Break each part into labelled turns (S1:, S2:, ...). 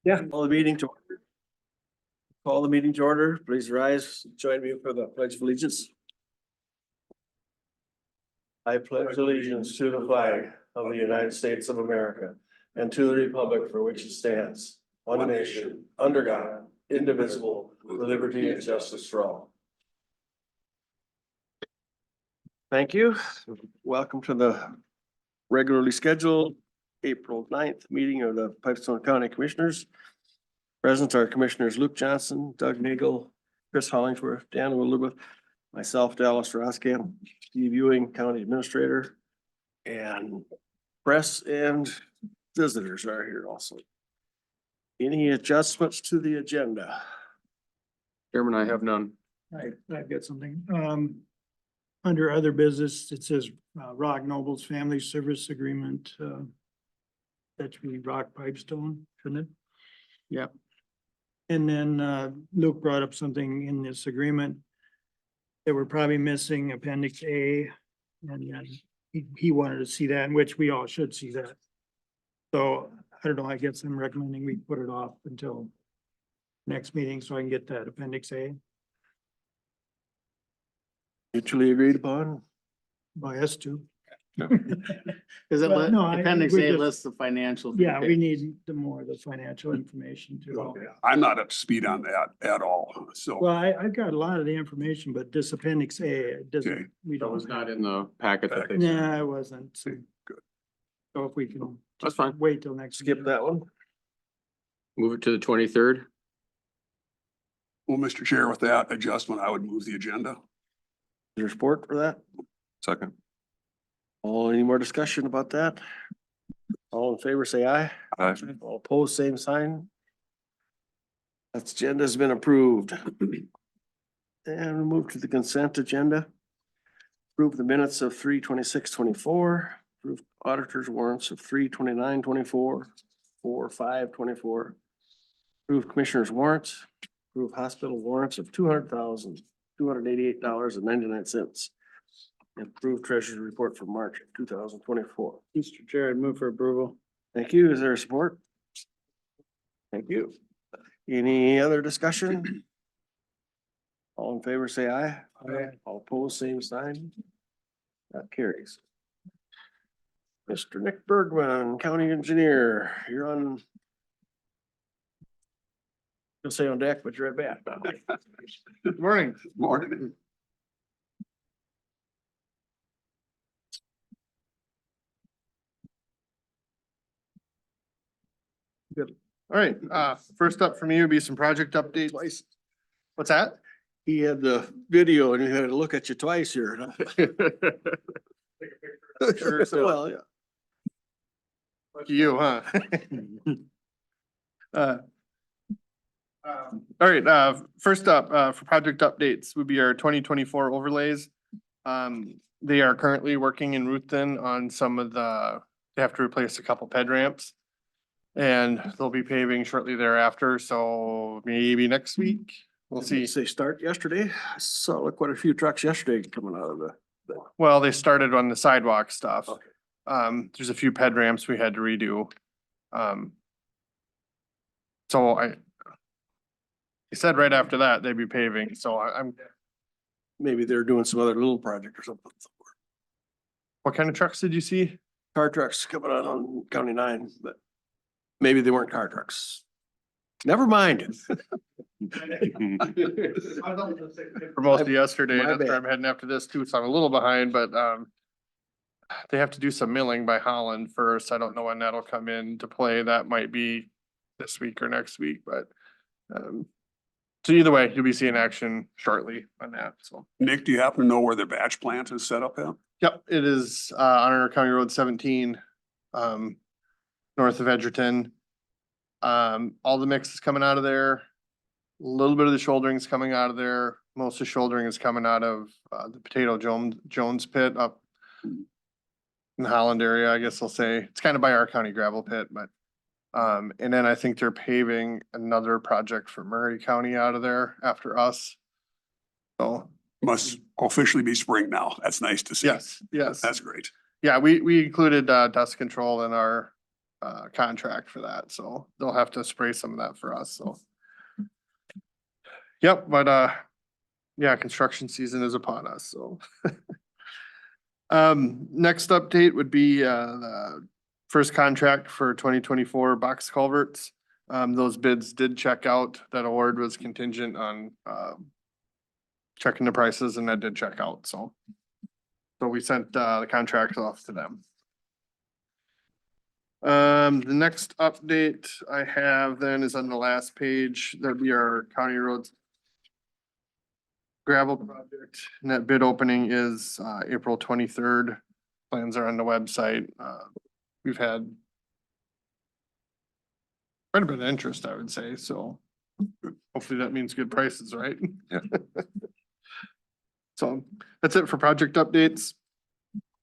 S1: Yeah, call the meeting to order. Call the meeting to order. Please rise. Join me for the pledge of allegiance. I pledge allegiance to the flag of the United States of America and to the republic for which it stands, one nation, under God, indivisible, with liberty and justice for all. Thank you. Welcome to the regularly scheduled April 9th meeting of the Pipestone County Commissioners. Present are Commissioners Luke Johnson, Doug Nagel, Chris Hollingsworth, Dan Wildermuth, myself, Dallas Roskamp, Steve Ewing, County Administrator, and press and visitors are here also. Any adjustments to the agenda?
S2: Chairman, I have none.
S3: I've got something. Under other business, it says Rock Noble's Family Service Agreement. That should be Rock Pipestone, shouldn't it?
S2: Yep.
S3: And then Luke brought up something in this agreement that we're probably missing Appendix A. And he wanted to see that, in which we all should see that. So I don't know, I guess I'm recommending we put it off until next meeting so I can get that Appendix A
S1: Mutually agreed upon?
S3: by us two.
S4: Cause it
S3: Well, no,
S4: appendix
S3: we
S4: A
S3: just-
S4: lists the financial.
S3: Yeah, we need the financial information too.
S5: I'm not up to speed on that at all, so.
S3: Well, I've got a lot of the information, but this Appendix A, it
S5: Okay.
S3: doesn't, we
S2: That
S3: don't.
S2: was not in the packet that they sent.
S3: Nah, it wasn't. So
S5: Good.
S3: so if we can.
S2: That's fine.
S3: Wait till next.
S1: Skip
S3: meeting.
S1: that one.
S2: Move it to the 23rd.
S5: Well, Mr. Chair, with that adjustment, I would move the agenda.
S1: Is there support for that?
S2: Second.
S1: Any more discussion about that? All in favor, say aye.
S2: Aye.
S1: All opposed, same sign. That agenda has been approved. And we move to the consent agenda. Approve the minutes of 3/26/24. Approve auditors warrants of 3/29/24, 4/5/24. Approve commissioners warrants. Approve hospital warrants of $200,288.99. Approve treasurer's report for March 2024.
S4: Mr. Chair, I'd move for approval.
S1: Thank you. Is there support? Thank you. Any other discussion? All in favor, say aye.
S3: Aye.
S1: All opposed, same sign. That carries. Mr. Nick Bergman, County Engineer, you're on. You'll say on deck, but you're at bat.
S5: Good morning. Morning.
S6: All right, first up for me would be some project updates. What's that?
S1: He had the video and he had to look at you twice here.
S6: Sure, so-
S1: Well, yeah.
S6: Lucky you, huh? All right, first up, for project updates would be our 2024 overlays. They are currently working in Ruthven on some of they have to replace a couple ped ramps. And they'll be paving shortly thereafter, so maybe next week, we'll see.
S1: They start yesterday. I saw quite a few trucks yesterday coming out of the.
S6: Well, they started on the sidewalk stuff.
S1: Okay.
S6: There's a few ped ramps we had to redo. So he said right after that they'd be paving, so I'm,
S1: Maybe they're doing some other little project or something.
S6: what kind of trucks did you see?
S1: Car trucks coming out on County 9, but maybe they weren't car trucks. Never mind.
S6: For most of yesterday,
S1: My
S6: that's where
S1: bad.
S6: I'm heading after this too, so I'm a little behind, but they have to do some milling by Holland first. I don't know when that'll come into play. That might be this week or next week, but so either way, you'll be seeing action shortly on that, so.
S5: Nick, do you happen to know where their batch plant is set up at?
S6: Yep, it is on our County Road 17, north of Edgerton. All the mix is coming out of there. A little bit of the shouldering is coming out of there. Most of the shouldering is coming out of the Potato Jones pit up in the Holland area, I guess I'll say. It's kind of by our county gravel pit, but and then I think they're paving another project for Murray County out of there after us. So,
S5: Must officially be spring now. That's nice to see.
S6: yes.
S5: That's great.
S6: Yeah, we included dust control in our contract for that, so they'll have to spray some of that for us, so. Yep, but yeah, construction season is upon us, so. Next update would be the first contract for 2024 box culverts. Those bids did check out. That award was contingent on checking the prices, and that did check out, so. So we sent the contracts off to them. The next update I have then is on the last page. That'd be our county roads gravel project, and that bid opening is April 23rd. Plans are on the website. We've had quite a bit of interest, I would say, so hopefully that means good prices, right?
S2: Yeah.
S6: So that's it for project updates.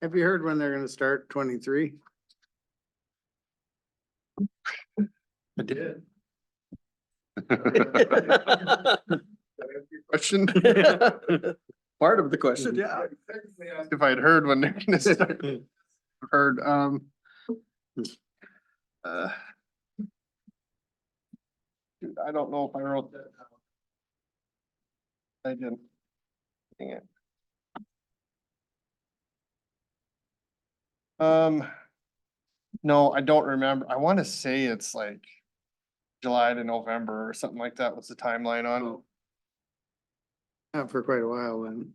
S4: Have you heard when they're gonna start 23?
S6: I did. Question?
S1: Part of the question, yeah.
S6: If I'd heard when they're gonna start. Heard, dude, I don't know if I wrote that down. I didn't. Dang it. No, I don't remember. I wanna say it's like July to November or something like that was the timeline on it.
S4: For quite a while then.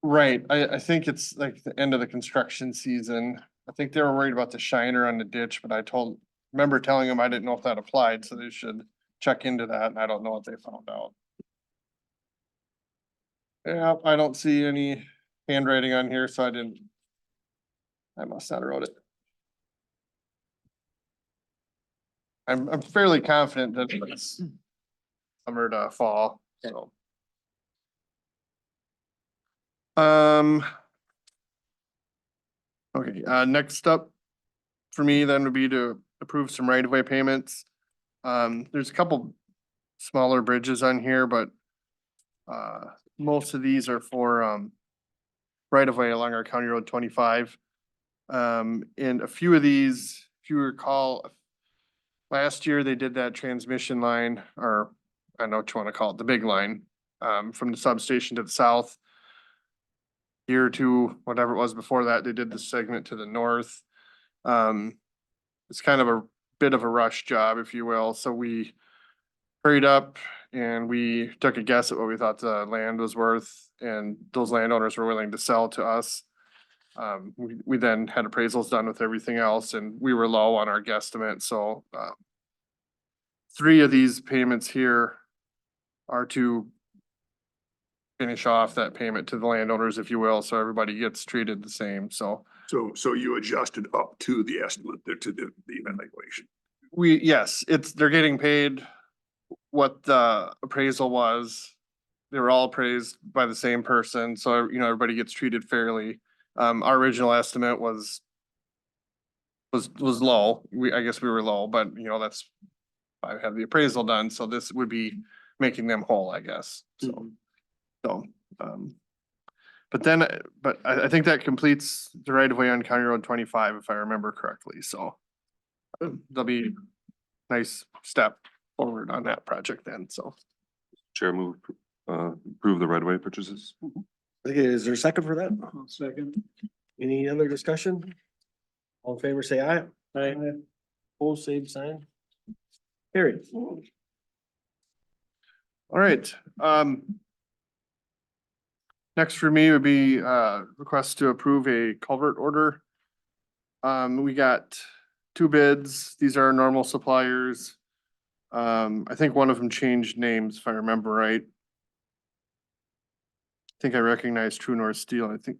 S6: Right, I think it's like the end of the construction season. I think they were worried about the shiner on the ditch, but remember telling them I didn't know if that applied, so they should check into that, and I don't know what they found out. Yeah, I don't see any handwriting on here, so I must not have wrote it. I'm fairly confident that it's summer to fall, so. Okay, next up for me then would be to approve some right-of-way payments. There's a couple smaller bridges on here, but most of these are for right-of-way along our County Road 25. And a few of these, if you recall, last year they did that transmission line, or I don't know what you want to call it, the big line, from the substation to the south. Year or two, whatever it was before that, they did the segment to the north. It's kind of a bit of a rush job, if you will, so we hurried up and we took a guess at what we thought the land was worth, and those landowners were willing to sell to us. We then had appraisals done with everything else, and we were low on our guesstimate, so 3 of these payments here are to finish off that payment to the landowners, if you will, so everybody gets treated the same, so.
S5: So you adjusted up to the estimate, to the evaluation.
S6: Yes, they're getting paid what the appraisal was. They were all appraised by the same person, so, everybody gets treated fairly. Our original estimate was low. I guess we were low, but that's, I have the appraisal done, so this would be making them whole, I guess, so. So, but I think that completes the right of way on County Road 25, if I remember correctly, so. There'll be a nice step forward on that project then, so.
S2: Chair move, approve the right-of-way purchases.
S1: Okay, is there a second for that?
S3: Second.
S1: Any other discussion? All in favor, say aye.
S3: Aye.
S1: Opposed, same sign. Carried.
S6: All right, next for me would be request to approve a culvert order. We got 2 bids. These are normal suppliers. I think one of them changed names, if I remember right. I think I recognize True North Steel. I think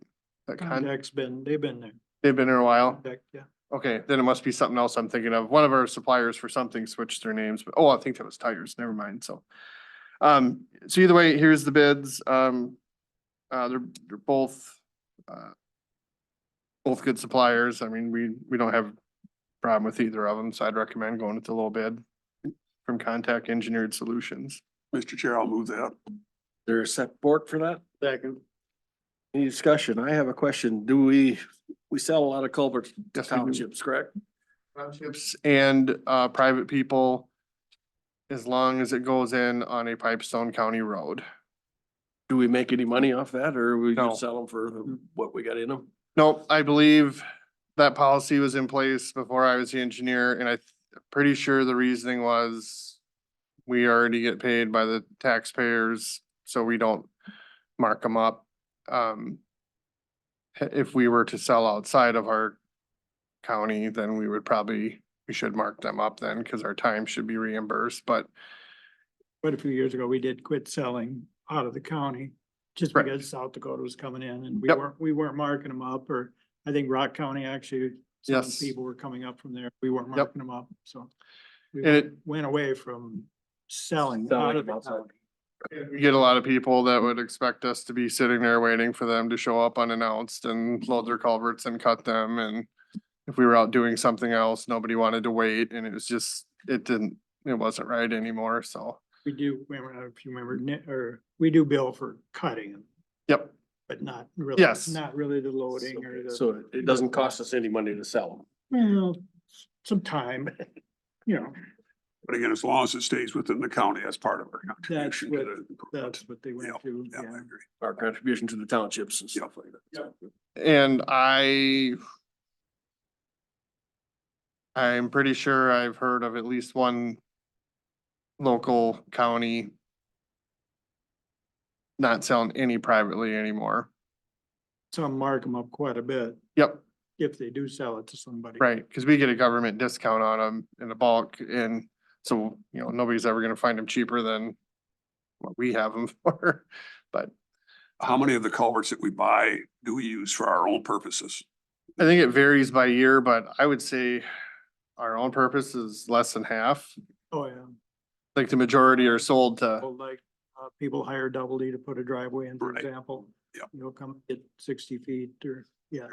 S6: that
S3: Contact's they've been there.
S6: they've been there a while.
S3: Contact, yeah.
S6: Okay, then it must be something else I'm thinking of. One of our suppliers for something switched their names, but I think that was tires. Never mind. So either way, here's the bids. They're both good suppliers. I mean, we don't have a problem with either of them, so I'd recommend going with the low bid from Contact Engineered Solutions.
S5: Mr. Chair, I'll move that.
S1: There's support for that?
S4: Second.
S1: Any discussion? I have a question. Do we sell a lot of culverts to
S6: Yes, we do.
S1: townships, correct?
S6: townships and private people as long as it goes in on a Pipestone County road.
S1: Do we make any money off that or we
S6: No.
S1: just sell them for what we got in them?
S6: Nope, I believe that policy was in place before I was the engineer, and I'm pretty sure the reasoning was we already get paid by the taxpayers, so we don't mark them up. If we were to sell outside of our county, then we should mark them up then, because our time should be reimbursed, but
S3: But a few years ago, we did quit selling out of the county just
S6: Correct.
S3: because South Dakota was coming in and
S6: Yep.
S3: we weren't marking them up, or I think Rock County actually, some
S6: Yes.
S3: people were coming up from there. We weren't
S6: Yep.
S3: marking them up, so. We
S6: And it-
S3: went away from selling out
S1: Selling
S3: of the
S1: outside.
S3: county.
S6: we get a lot of people that would expect us to be sitting there waiting for them to show up unannounced and load their culverts and cut them, and if we were out doing something else, nobody wanted to wait, and it was just, it wasn't right anymore, so.
S3: We do, remember, if you remember, or we do bill for cutting them,
S6: Yep,
S3: but not really.
S6: Yes.
S3: Not really the loading or the.
S1: So it doesn't cost us any money to sell them.
S3: Well, some time, you know,
S5: But again, as long as it stays within the county, that's part of our contribution. to
S3: what-
S5: the improvement.
S3: that's what they went
S5: Yeah,
S3: to,
S5: yeah, I
S3: yeah.
S5: agree.
S1: Our contribution to the townships and
S5: Yep.
S1: stuff like that.
S6: and I'm pretty sure I've heard of at least one local county not selling any privately anymore.
S3: Some mark them up quite a bit
S6: Yep,
S3: if they do sell it to somebody.
S6: right, because we get a government discount on them in the bulk, and so, nobody's ever gonna find them cheaper than what we have them for, but
S5: How many of the culverts that we buy do we use for our own purposes?
S6: I think it varies by year, but I would say our own purpose is less than half.
S3: Oh, yeah.
S6: Like the majority are sold to,
S3: Well, like, people hire Double D to put a driveway in, for
S5: Right.
S3: example.
S5: Yep.
S3: You'll come get 60 feet or, yeah.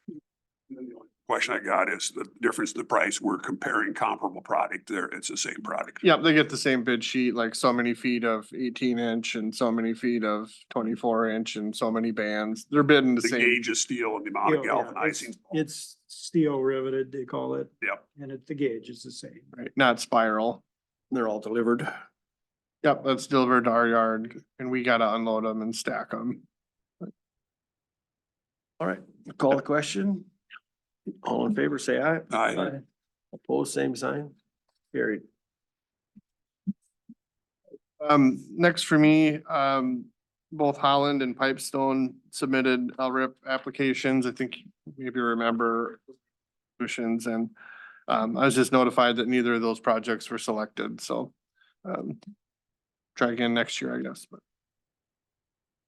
S5: And then the only question I got is the difference in the price. We're comparing comparable product there. It's the same product.
S6: yep, they get the same bid sheet, like so many feet of 18-inch and so many feet of 24-inch and so many bands. They're bidding the
S5: The
S6: same.
S5: gauge of steel and the amount of
S3: Yeah, yeah,
S5: galvanizing.
S3: It's steel riveted, they call it.
S5: Yep.
S3: And the gauge is the same.
S6: Right, not spiral.
S1: They're all delivered.
S6: Yep, that's delivered to our yard and we gotta unload them and stack them.
S1: All right, call the question. All in favor, say aye.
S5: Aye.
S1: Opposed, same sign. Carried.
S6: Next for me, both Holland and Pipestone submitted LRIP applications. I think maybe you remember solutions, and I was just notified that neither of those projects were selected, so try again next year, I guess, but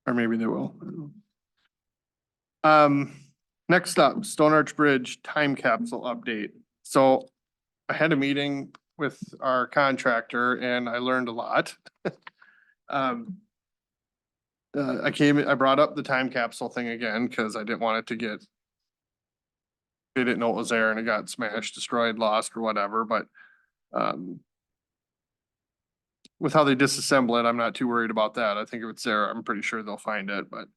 S6: or maybe they will. I don't know. Next up, Stone Arch Bridge time capsule update. So I had a meeting with our contractor and I learned a lot. I brought up the time capsule thing again, cause I didn't want it to get. They didn't know it was there and it got smashed, destroyed, lost or whatever, but, with how they disassemble it, I'm not too worried about that. I think if it's there, I'm pretty sure they'll find it, but.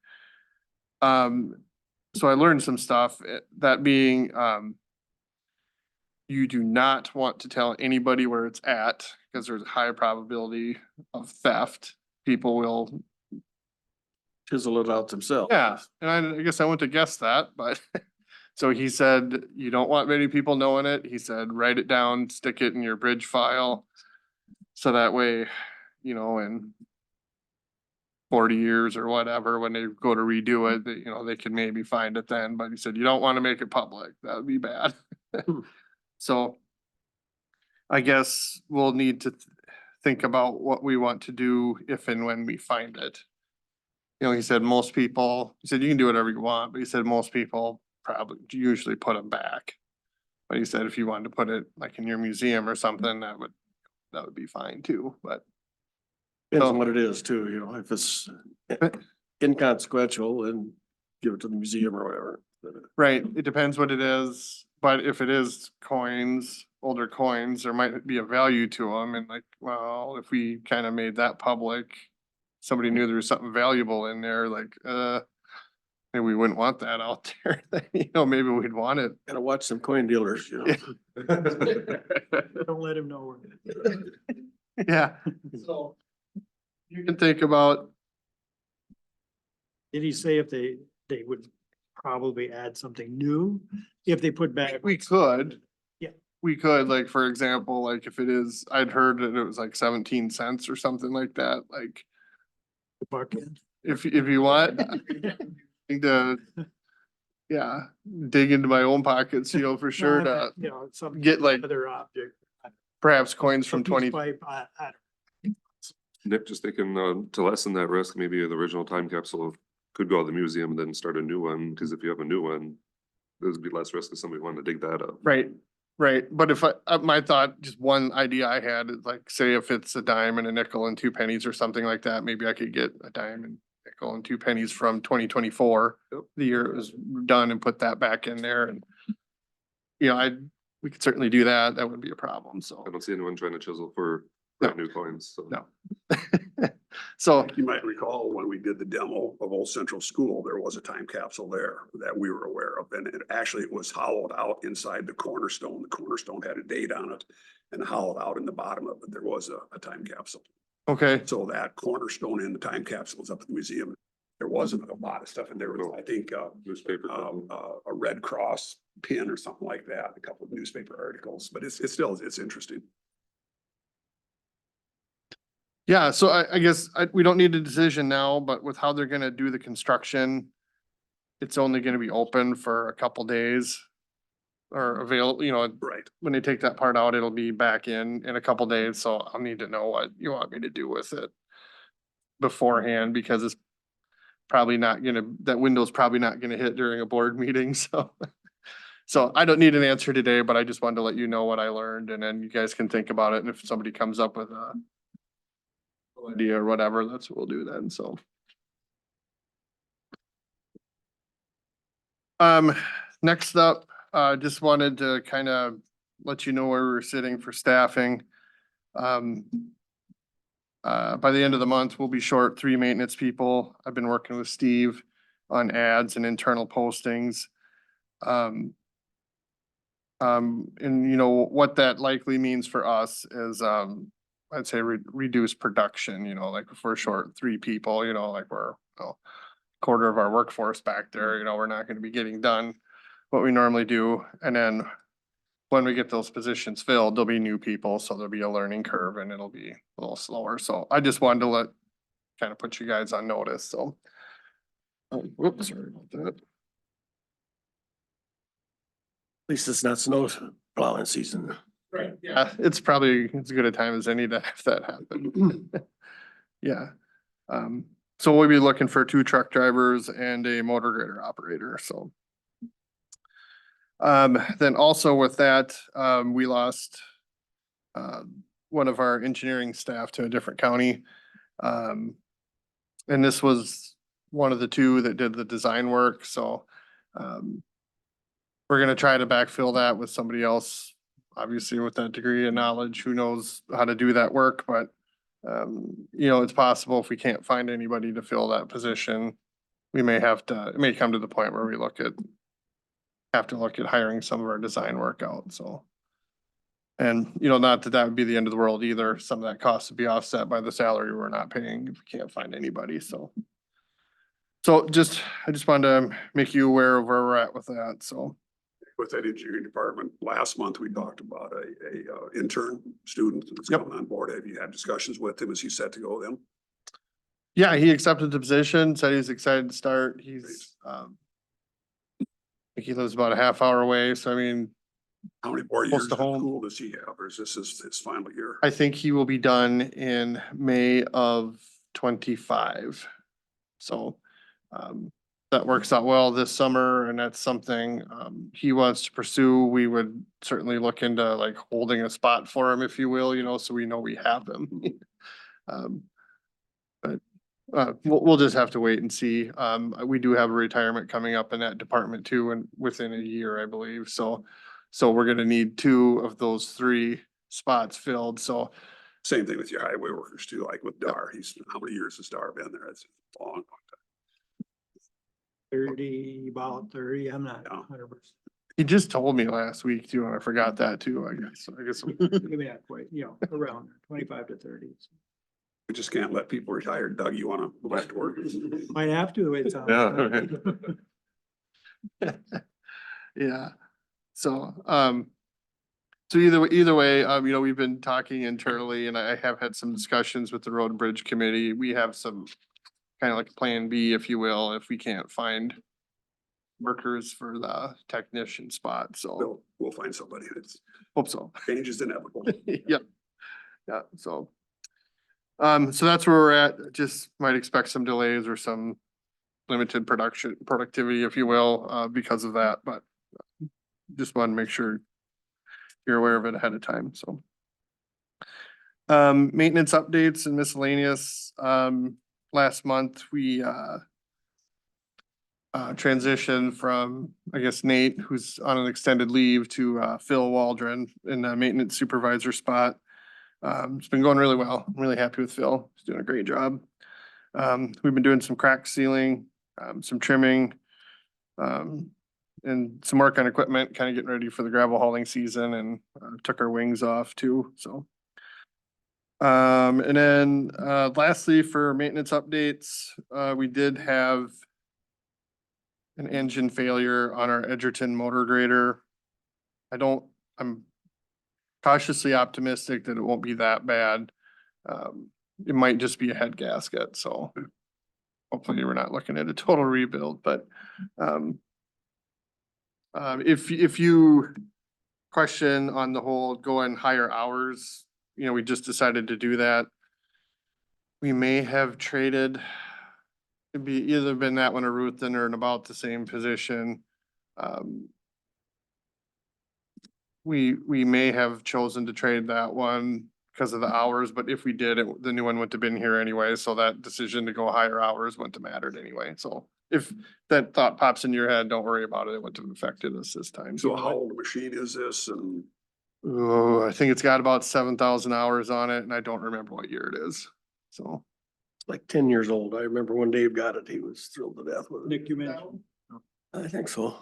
S6: So I learned some stuff, that being, you do not want to tell anybody where it's at, because there's a high probability of theft. People will,
S1: Chisel it out themselves.
S6: yeah, and I guess I went to guess that, but. So he said, you don't want many people knowing it. He said, write it down, stick it in your bridge file. So that way, in 40 years or whatever, when they go to redo it, they can maybe find it then, but he said, you don't want to make it public. That would be bad. So I guess we'll need to think about what we want to do if and when we find it. He said he said, you can do whatever you want, but he said most people probably usually put them back. But he said, if you wanted to put it like in your museum or something, that would be fine too, but.
S1: Depends on what it is too, if it's inconsequential and give it to the museum or whatever.
S6: Right, it depends what it is, but if it is coins, older coins, there might be a value to them and like, well, if we kind of made that public. Somebody knew there was something valuable in there, like, maybe we wouldn't want that out there, then, you know, maybe we'd want it.
S1: Gotta watch some coin dealers, you know.
S3: Don't let him know.
S6: Yeah, so you can think about,
S3: Did he say if they would probably add something new if they put back?
S6: we could.
S3: Yeah.
S6: We could, like, for example, like if it is, I'd heard that it was like 17 cents or something like that, like,
S3: the bucket?
S6: if you want. To, yeah, dig into my own pockets, you know, for sure to
S3: You know, some
S6: get like
S3: other object.
S6: perhaps coins from
S3: A piece
S6: 20.
S3: of pipe, I don't.
S2: Nick, just thinking, to lessen that risk, maybe the original time capsule could go to the museum and then start a new one, because if you have a new one, there's be less risk if somebody wanted to dig that up.
S6: Right, right. But if my thought, just one idea I had is like, say if it's a dime and a nickel and 2 pennies or something like that, maybe I could get a dime and nickel and 2 pennies from 2024.
S2: Yep.
S6: The year it was done, and put that back in there, and you know, we could certainly do that. That wouldn't be a problem, so.
S2: I don't see anyone trying to chisel for
S6: No.
S2: brand new coins, so.
S6: No. So,
S5: You might recall when we did the demo of Old Central School, there was a time capsule there that we were aware of. And it was hollowed out inside the cornerstone. The cornerstone had a date on it, and hollowed out in the bottom of it, there was a time capsule.
S6: okay,
S5: So that cornerstone in the time capsule is up at the museum. There wasn't a lot of stuff in there. Was, I think,
S2: Newspaper.
S5: a Red Cross pin or something like that, a couple of newspaper articles, but it's still, it's interesting.
S6: yeah, so I guess we don't need a decision now, but with how they're gonna do the construction, it's only gonna be open for a couple days. Or available, you know,
S5: Right.
S6: when they take that part out, it'll be back in a couple days, so I'll need to know what you want me to do with it beforehand, because it's probably not gonna, that window's probably not gonna hit during a board meeting, so. So I don't need an answer today, but I just wanted to let you know what I learned, and then you guys can think about it, and if somebody comes up with a idea or whatever, that's what we'll do then, so. Next up, just wanted to kind of let you know where we're sitting for staffing. By the end of the month, we'll be short 3 maintenance people. I've been working with Steve on ads and internal postings. And you know, what that likely means for us is, I'd say reduce production, you know, like if we're short 3 people, you know, like we're, you know, quarter of our workforce back there, you know, we're not gonna be getting done what we normally do. And then when we get those positions filled, there'll be new people, so there'll be a learning curve and it'll be a little slower. So I just wanted to kind of put you guys on notice, so. Whoops, sorry about that.
S1: At least it's not snow plowing season.
S6: Right. Yeah, it's probably as good a time as any to have that happen. Yeah. So we'll be looking for 2 truck drivers and a motor grader operator, so. Then also with that, we lost one of our engineering staff to a different county. And this was one of the 2 that did the design work, so we're gonna try to backfill that with somebody else, obviously with that degree of knowledge, who knows how to do that work, but you know, it's possible if we can't find anybody to fill that position, we may have to, it may come to the point where we have to look at hiring some of our design work out, so. And, you know, not that that would be the end of the world either. Some of that cost would be offset by the salary we're not paying if we can't find anybody, so. So I just wanted to make you aware of where we're at with that, so.
S5: With that engineering department, last month, we talked about a intern student that's
S6: Yep.
S5: coming on board. Have you had discussions with him? Is he set to go then?
S6: Yeah, he accepted the position, said he's excited to start. He's, I think he lives about a half hour away, so I mean,
S5: How many more
S6: Close
S5: years
S6: to
S5: of
S6: home.
S5: school does he have, or is this his final year?
S6: I think he will be done in May of 25. So, that works out well this summer, and that's something, he wants to pursue. We would certainly look into like holding a spot for him, if you will, you know, so we know we have him. But we'll just have to wait and see. We do have a retirement coming up in that department too, and within a year, I believe. So we're gonna need 2 of those 3 spots filled. So
S5: Same thing with your highway workers too, like with Dar. How many years has Dar been there? It's long.
S3: about 30, I'm not
S5: Yeah.
S3: 100%.
S6: He just told me last week too, and I forgot that too, I guess.
S3: Maybe not quite, around 25 to 30.
S5: We just can't let people retire. Doug, you wanna go back to work?
S3: Might have to, the way it sounds.
S6: Yeah. Yeah, so, so either way, we've been talking internally and I have had some discussions with the Road and Bridge Committee. We have some kind of like plan B, if you will, if we can't find workers for the technician spot, so
S5: We'll find somebody. It's,
S6: hope so.
S5: change is inevitable.
S6: Yep. Yeah, so. So that's where we're at. Just might expect some delays or some limited productivity, if you will, because of that, but just want to make sure you're aware of it ahead of time, so. Maintenance updates and miscellaneous, last month, we, transitioned from, I guess, Nate, who's on an extended leave, to, Phil Waldron in the maintenance supervisor spot. It's been going really well. I'm really happy with Phil. He's doing a great job. We've been doing some crack sealing, some trimming, and some work on equipment, kind of getting ready for the gravel hauling season, and took our wings off too, so. And then, lastly, for maintenance updates, we did have an engine failure on our Edgerton motor grader. I'm cautiously optimistic that it won't be that bad. It might just be a head gasket, so hopefully we're not looking at a total rebuild, but if you question on the whole going higher hours, we just decided to do that. We may have traded, it'd be either been that one or Ruthin or in about the same position. We may have chosen to trade that one because of the hours, but if we did, the new one wouldn't have been here anyway, so that decision to go higher hours wouldn't have mattered anyway, so. If that thought pops in your head, don't worry about it, it wouldn't have affected us this time.
S5: So how old a machine is this? And
S6: Oh, I think it's got about 7,000 hours on it, and I don't remember what year it is, so.
S1: Like 10 years old. I remember when Dave got it, he was thrilled to death with it.
S3: Nick, you mentioned.
S1: I think so.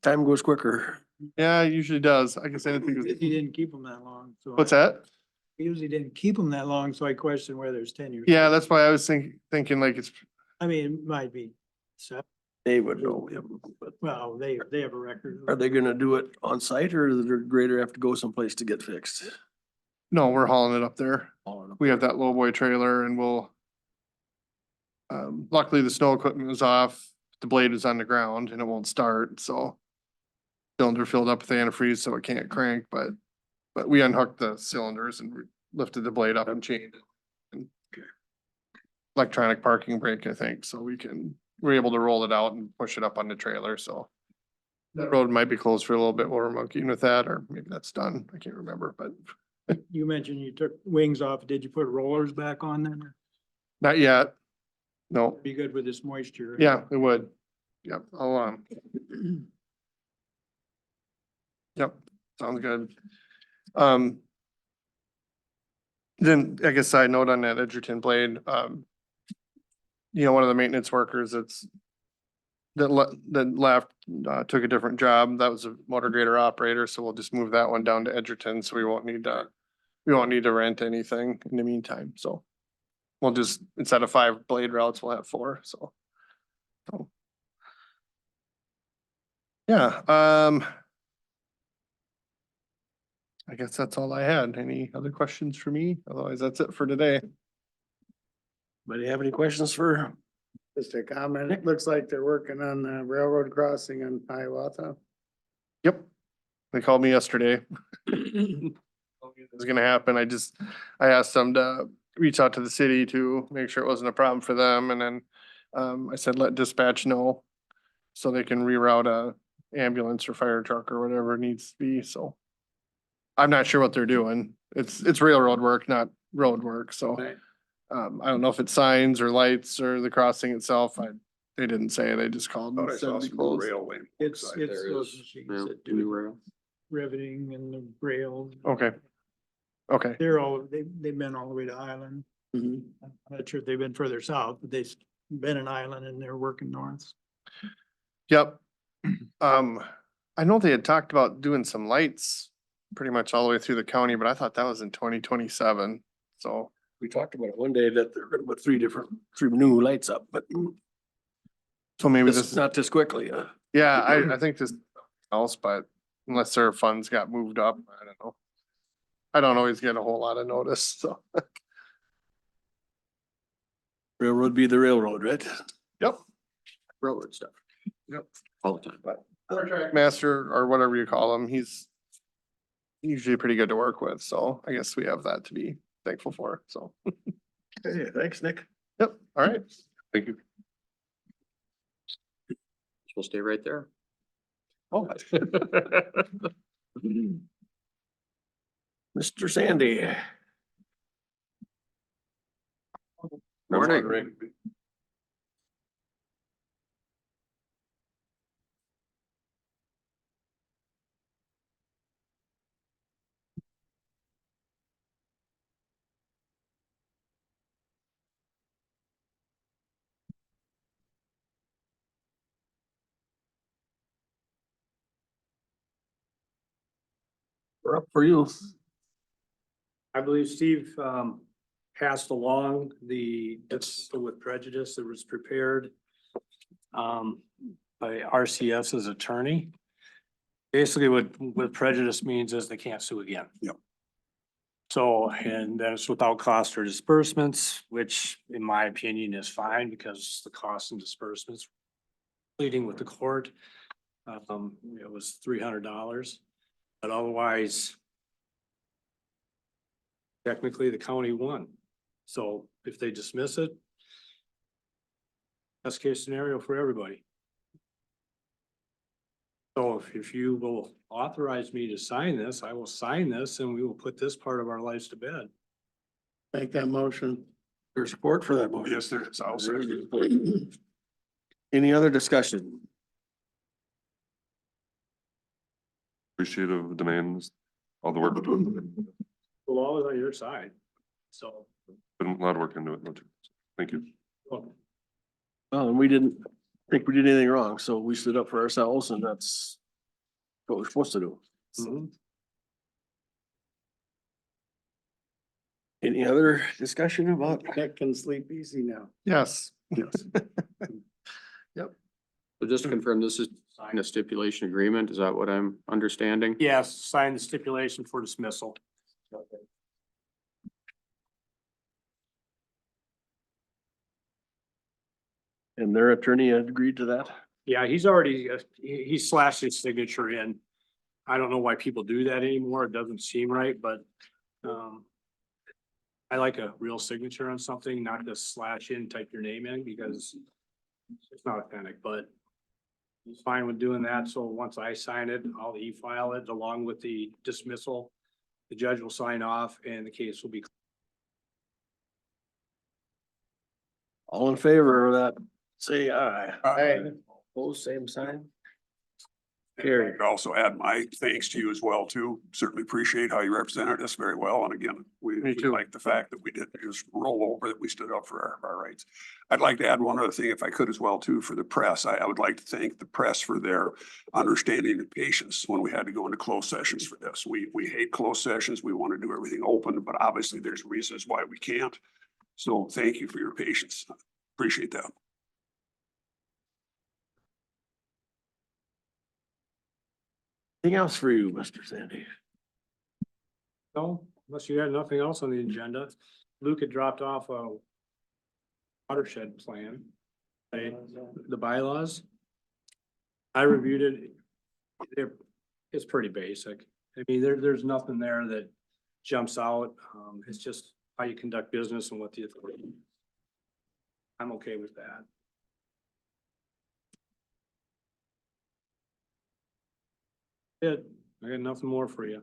S1: Time goes quicker.
S6: Yeah, it usually does, I guess anything.
S3: He didn't keep them that long, so.
S6: What's that?
S3: He usually didn't keep them that long, so I question whether it's 10 years.
S6: Yeah, that's why I was thinking like it's,
S3: I mean, it might be, so,
S1: They would know him, but
S3: well, they have a record.
S1: are they gonna do it on site or does the grader have to go someplace to get fixed?
S6: no, we're hauling it up there.
S1: Hauling up
S6: We have that lowboy trailer and we'll. Luckily the snow equipment was off, the blade is on the ground and it won't start, so. Cylinder filled up with antifreeze, so it can't crank, but we unhooked the cylinders and lifted the blade up and chained it. And electronic parking brake, I think, so we're able to roll it out and push it up on the trailer, so. That road might be closed for a little bit while we're monkeying with that, or maybe that's done, I can't remember, but
S3: You mentioned you took wings off. Did you put rollers back on then?
S6: not yet. No,
S3: Be good with this moisture.
S6: yeah, it would. Yep, Yep, sounds good. Then I guess side note on that Edgerton blade, one of the maintenance workers that left, took a different job. That was a motor grader operator, so we'll just move that one down to Edgerton, so we won't need to rent anything in the meantime, so. We'll just, instead of 5 blade routes, we'll have 4, so. Yeah, I guess that's all I had. Any other questions for me? Otherwise, that's it for today.
S1: Anybody have any questions for?
S4: Just a comment, it looks like they're working on the railroad crossing on Hiawatha.
S6: Yep. They called me yesterday. It's gonna happen. I asked them to reach out to the city to make sure it wasn't a problem for them, and then I said, let dispatch know so they can reroute a ambulance or fire truck or whatever it needs to be, so. I'm not sure what they're doing. It's railroad work, not road work, so.
S4: Right.
S6: I don't know if it's signs or lights or the crossing itself. They didn't say, they just called.
S5: thought
S6: and
S5: I
S6: said
S5: saw
S6: it'd be
S5: some
S6: closed.
S5: rail lane.
S3: It's
S5: side
S3: those
S5: there.
S3: machines that do the riveting and the rails.
S6: Okay. Okay,
S3: They've been all the way to Island.
S1: Mhm.
S3: I'm not sure if they've been further south, but they've been in Island and they're working north.
S6: Yep. I know they had talked about doing some lights pretty much all the way through the county, but I thought that was in 2027. So,
S1: We talked about it one day that they're gonna put three new lights up, but
S6: so maybe
S1: this
S6: this,
S1: is not this quickly,
S6: yeah, I think this else, but unless their funds got moved up, I don't know. I don't always get a whole lot of notice, so.
S1: Railroad be the railroad, right?
S6: Yep.
S1: Railroad stuff.
S6: Yep.
S1: All the time.
S6: Contract master or whatever you call him, he's usually pretty good to work with, so I guess we have that to be thankful for, so.
S1: Hey, thanks, Nick.
S6: Yep, all right.
S2: Thank you.
S7: We'll stay right there.
S1: Oh. Mr. Sandy.
S7: Morning.
S1: We're up for you.
S8: I believe Steve passed along the dismissal with prejudice that was prepared by RCS's attorney. Basically, what prejudice means is they can't sue again.
S5: Yep.
S8: So, and then it's without cost or disbursements, which in my opinion is fine because the costs and disbursements pleading with the court, it was $300, but otherwise technically the county won. So if they dismiss it, best case scenario for everybody. So if you will authorize me to sign this, I will sign this and we will put this part of our lives to bed.
S4: Make that motion.
S1: There's support for that motion.
S5: Yes, there is. I'll second.
S1: Any other discussion?
S2: Appreciative demands, all the work. Been
S8: The law is on your side. So.
S2: a lot of work into it. Thank you.
S8: well,
S1: Well, and we didn't think we did anything wrong, so we stood up for ourselves and that's what we're supposed to do.
S8: mhm.
S1: Any other discussion about?
S4: Nick can sleep easy now.
S6: Yes.
S7: So just to confirm, this is sign a stipulation agreement. Is that what I'm understanding?
S8: Yes, sign the stipulation for dismissal.
S1: And their attorney had agreed to that?
S8: Yeah, he's already, he slashed his signature in. I don't know why people do that anymore. It doesn't seem right, but, I like a real signature on something, not just slash in, type your name in, because it's not authentic, but he's fine with doing that. So once I sign it, I'll e-file it along with the dismissal. The judge will sign off and the case will be.
S1: All in favor of that, say aye.
S4: Aye.
S1: Opposed, same sign.
S5: Carrie. I'd also add my thanks to you as well, too. Certainly appreciate how you represented us very well. And again, we
S6: too.
S5: like the fact that we didn't just roll over, that we stood up for our rights. I'd like to add one other thing, if I could as well, too, for the press. I would like to thank the press for their understanding and patience when we had to go into closed sessions for this. We hate closed sessions. We want to do everything open, but obviously there's reasons why we can't. So thank you for your patience. Appreciate that.
S1: Anything else for you, Mr. Sandy?
S8: No, unless you had nothing else on the agenda. Luke had dropped off a watershed plan. The bylaws. I reviewed it. It's pretty basic. I mean, there's nothing there that jumps out. It's just how you conduct business and what the authority. I'm okay with that. Good. I got nothing more for you.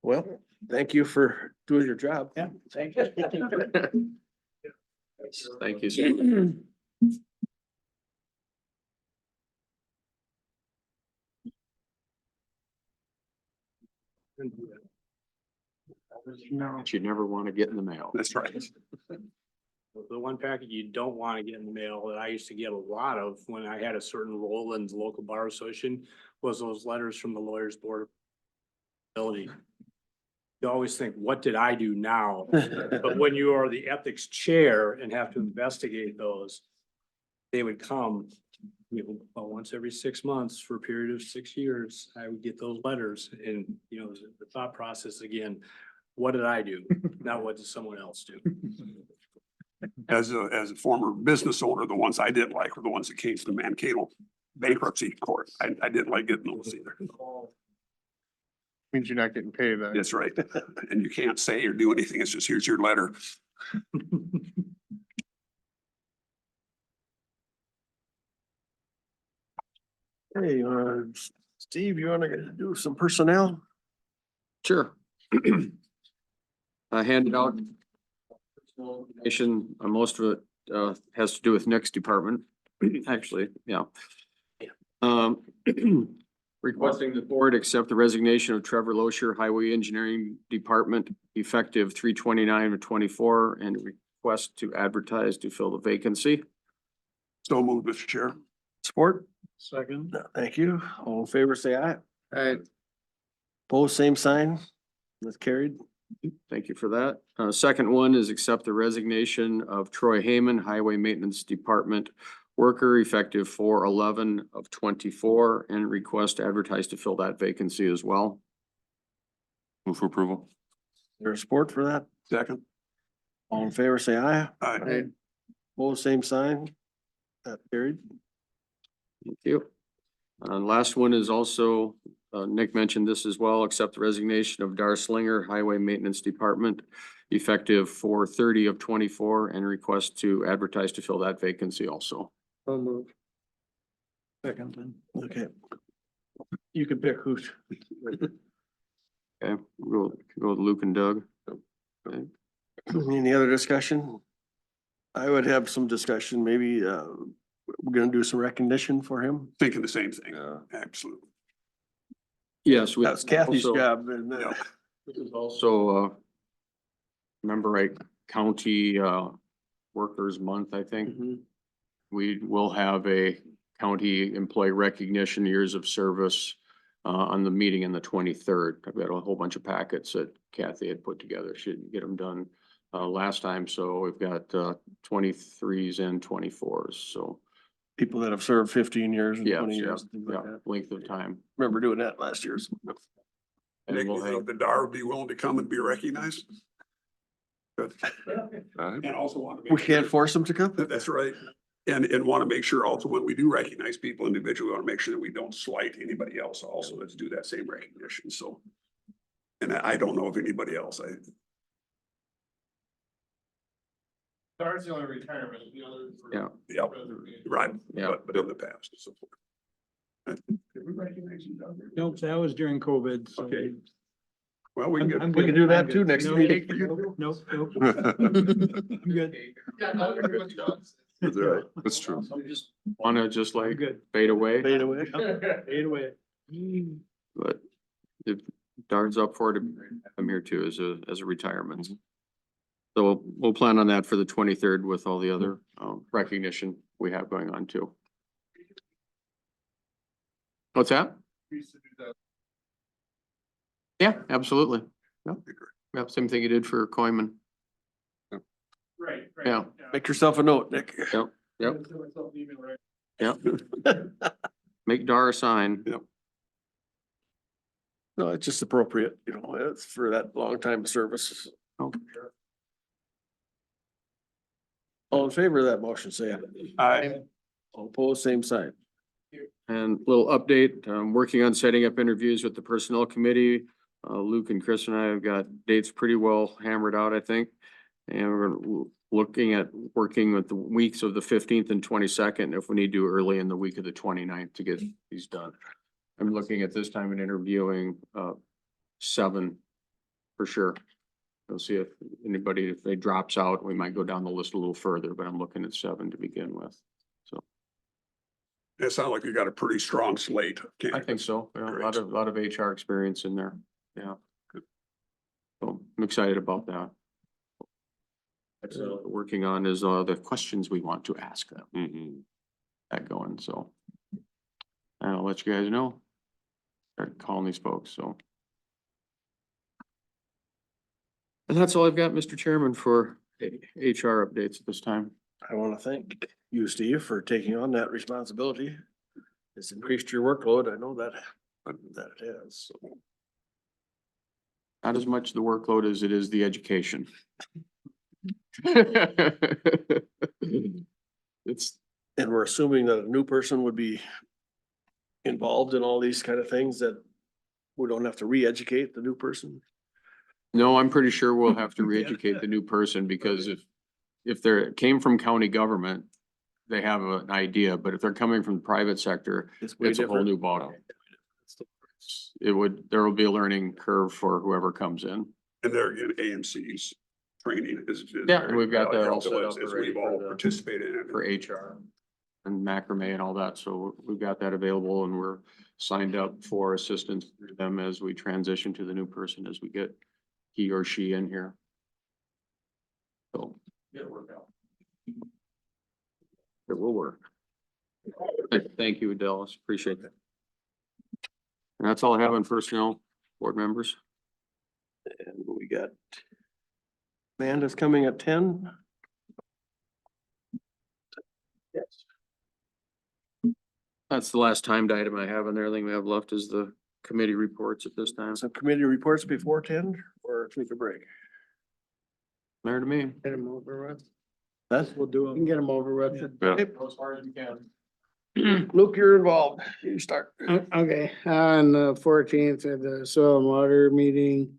S1: Well, thank you for doing your job.
S4: Yeah, thank you.
S7: Thank you. Sir.
S4: No.
S7: That you never want to get in the mail.
S5: That's right.
S8: The one packet you don't want to get in the mail that I used to get a lot of when I had a certain role in the local bar association was those letters from the lawyers board. of Ability. You always think, what did I do now? But when you are the ethics chair and have to investigate those, they would come, once every 6 months for a period of 6 years, I would get those letters and, the thought process again, what did I do? Not what did someone else do?
S5: As a former business owner, the ones I didn't like were the ones that came from the Mankato bankruptcy court. I didn't like getting those either.
S6: Means you're not getting paid then.
S5: That's right. And you can't say or do anything. It's just, here's your letter.
S1: Hey, Steve, you wanna do some personnel?
S7: Sure. I handed out information, most of it has to do with Nick's department, actually, yeah. Requesting the board accept the resignation of Trevor Loescher, Highway Engineering Department, effective 3/29/24, and request to advertise to fill the vacancy.
S5: So moved, Mr. Chair.
S1: Support?
S3: Second.
S1: No, thank you. All in favor, say aye.
S4: Alright,
S1: Pose same sign. That's carried.
S7: Thank you for that. Second one is accept the resignation of Troy Heyman, Highway Maintenance Department worker, effective 4/11/24, and request to advertise to fill that vacancy as well.
S2: Move for approval.
S1: There's support for that?
S5: Second.
S1: All in favor, say aye.
S5: Aye.
S1: Pose same sign. That carried.
S7: Thank you. Last one is also, Nick mentioned this as well, accept the resignation of Dar Slinger, Highway Maintenance Department, effective 4/30/24, and request to advertise to fill that vacancy also.
S4: so move.
S3: Second then.
S1: Okay. You can pick who's.
S7: Okay, we'll go with Luke and Doug. Okay.
S1: Any other discussion? I would have some discussion, maybe, we're gonna do some recognition for him.
S5: Thinking the same thing.
S2: Yeah.
S5: Absolutely.
S7: Yes. we
S1: That's Kathy's
S7: also-
S1: job and,
S5: Yeah.
S7: This is also, remember right, county, workers month, I think. We will have a county employee recognition years of service, on the meeting in the 23rd. I've got a whole bunch of packets that Kathy had put together. She didn't get them done, last time. So we've got, 23s and 24s. So
S1: people that have served 15 years and
S7: yeah,
S1: 20
S7: yeah,
S1: years. and things like
S7: yeah,
S1: that.
S7: length of time.
S1: Remember doing that last year's.
S7: And
S5: Nick,
S7: we'll
S5: you think
S7: have,
S5: the DAR would be willing to come and be recognized? Good.
S2: Aye.
S5: And also want to
S1: We
S5: make
S1: can't
S5: sure,
S1: force them to come.
S5: that's right. And want to make sure also when we do recognize people individually, we want to make sure that we don't slight anybody else also. Let's do that same recognition. So. And I don't know of anybody else.
S6: Dar's the only retirement, the other.
S7: Yeah.
S5: Yeah, right.
S7: Yeah.
S5: But in the past. So. Did we recognize you down there?
S3: Nope, that was during COVID. So
S5: Okay. Well, we can
S3: I'm
S5: get.
S1: We can
S3: good.
S1: do that
S3: I'm
S1: too
S3: good.
S1: next
S3: Nope,
S1: meeting.
S3: Nope, nope. I'm good.
S2: That's right. That's true.
S7: wanna just
S3: I'm
S7: like
S3: good.
S7: fade away,
S1: Fade away.
S3: Fade away.
S7: but if Darn's up for it, I'm here too as a retirement. So we'll plan on that for the 23rd with all the other, recognition we have going on too. What's that? Yeah, absolutely. Yeah, same thing you did for Coiman.
S6: Right.
S7: Yeah.
S1: Make yourself a note, Nick.
S7: Yep. Yep. Make Dar a sign.
S1: No, it's just appropriate, it's for that long time of service.
S7: Oh.
S1: All in favor of that motion, say aye. All opposed, same sign.
S7: And little update, I'm working on setting up interviews with the personnel committee. Luke and Chris and I have got dates pretty well hammered out, I think. And we're looking at working with the weeks of the 15th and 22nd, if we need to early in the week of the 29th to get these done. I'm looking at this time and interviewing, 7 for sure. We'll see if anybody, if they drops out, we might go down the list a little further, but I'm looking at 7 to begin with.
S5: It sounds like you got a pretty strong slate.
S7: I think so. Yeah, a
S5: Great.
S7: lot of HR experience in there. Yeah. Good. So I'm excited about that. working on is the questions we want to ask them,
S2: Mhm.
S7: that going, so. And I'll let you guys know. Start calling these folks, so. And that's all I've got, Mr. Chairman, for HR updates at this time.
S1: I want to thank you, Steve, for taking on that responsibility. It's increased your workload. I know that it has. So.
S7: Not as much the workload as it is the education. It's,
S1: And we're assuming that a new person would be involved in all these kind of things, that we don't have to re-educate the new person.
S7: no, I'm pretty sure we'll have to re-educate the new person, because if they're, came from county government, they have an idea, but if they're coming from the private sector,
S1: way
S7: it's a whole
S1: different.
S7: new bottle. There will be a learning curve for whoever comes in.
S5: And there again, AMC's training is.
S7: Yeah, and we've got that all set
S5: valuable
S7: up
S5: as
S7: already
S5: we've
S7: for
S5: all
S7: the-
S5: participated in it.
S7: For HR and macrame and all that, so we've got that available, and we're signed up for assistance through them as we transition to the new person, as we get he or she in here. So, it'll work out. It will work. Thank you, Dallas, appreciate that. And that's all I have on personnel, board members.
S1: And we got Amanda's coming at 10. Yes.
S7: That's the last timed item I have, and everything we have left is the committee reports at this time.
S1: Some committee reports before 10 or take a break.
S7: There to me.
S4: Get them over with.
S1: That's,
S3: We'll do
S4: You can
S3: them.
S4: get them over with.
S2: Yeah.
S7: Go as far as you can.
S1: Luke, you're involved. You start.
S4: Okay, on the 14th at the soil and water meeting.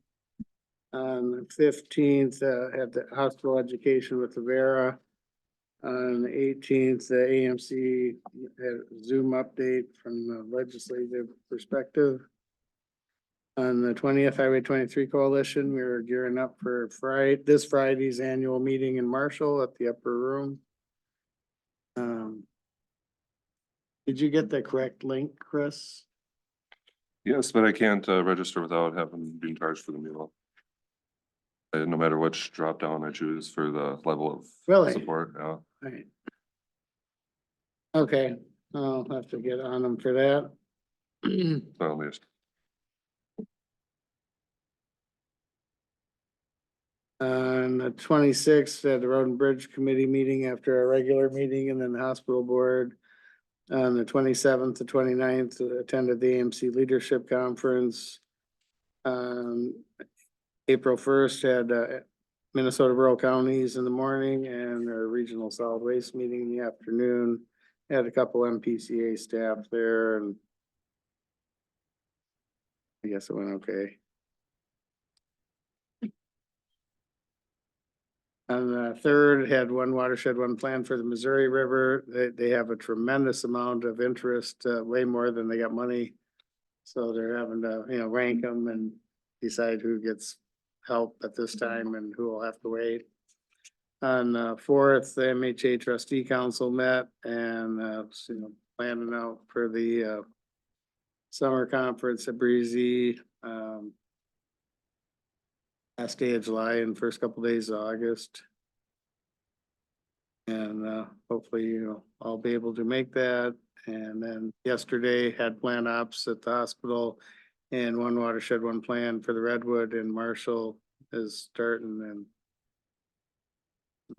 S4: On the 15th, at the hospital education with the Vera. On the 18th, the AMC had a Zoom update from the legislative perspective. On the 20th, Highway 23 Coalition, we were gearing up for this Friday's annual meeting in Marshall at the upper room. Did you get the correct link, Chris?
S2: Yes, but I can't register without having been charged for the meal. No matter which drop down I choose for the level of
S4: Really?
S2: support, yeah.
S4: Right. Okay, I'll have to get on them for that.
S2: So at least.
S4: On the 26th, at the Road and Bridge Committee meeting after our regular meeting, and then the hospital board. On the 27th to 29th, attended the AMC Leadership Conference. April 1st, had Minnesota Rural Counties in the morning and our Regional Solid Waste meeting in the afternoon. Had a couple MPCA staff there, and I guess it went okay. On the 3rd, had one watershed, one plan for the Missouri River. They have a tremendous amount of interest, way more than they got money. So they're having to, rank them and decide who gets help at this time and who will have to wait. On the 4th, the MHA trustee council met and, planning out for the, summer conference at Breezy. Last day of July and first couple days of August. And hopefully, I'll be able to make that. And then yesterday had plan ops at the hospital. And one watershed, one plan for the Redwood, and Marshall is starting,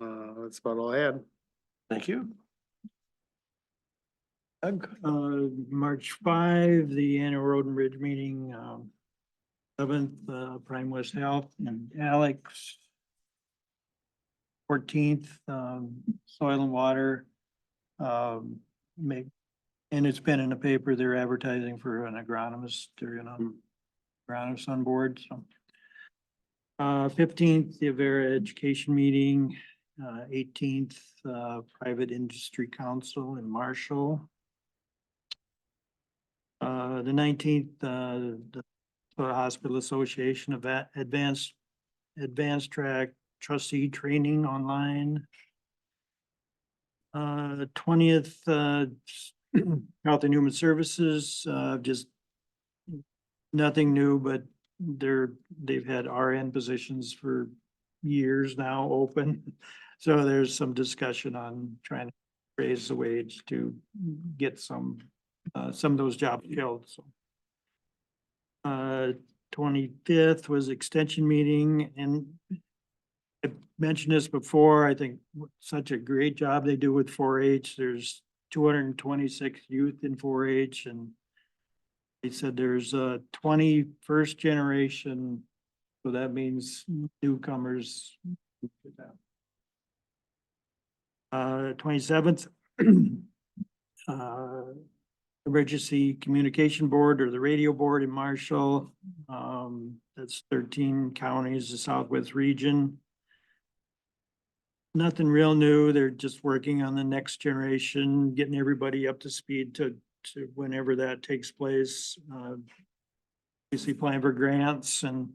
S4: and that's about all I had.
S1: Thank you. Doug?
S3: March 5, the annual Road and Bridge meeting, 7th, Prime West Health and Alex. 14th, Soil and Water. And it's been in the paper, they're advertising for an agronomist, agronomist on board, so. 15th, the Avera Education Meeting, 18th, Private Industry Council in Marshall. The 19th, the Hospital Association of Advanced Track Trustee Training online. 20th, Health and Human Services, just nothing new, but they've had RN positions for years now open. So there's some discussion on trying to raise the wage to get some of those jobs filled, so. 25th was extension meeting, and I mentioned this before, I think such a great job they do with 4-H. There's 226 youth in 4-H, and they said there's 20 first generation, so that means newcomers. 27th, Emergency Communication Board or the Radio Board in Marshall. That's 13 counties, the Southwest region. Nothing real new. They're just working on the next generation, getting everybody up to speed to whenever that takes place. Obviously applying for grants, and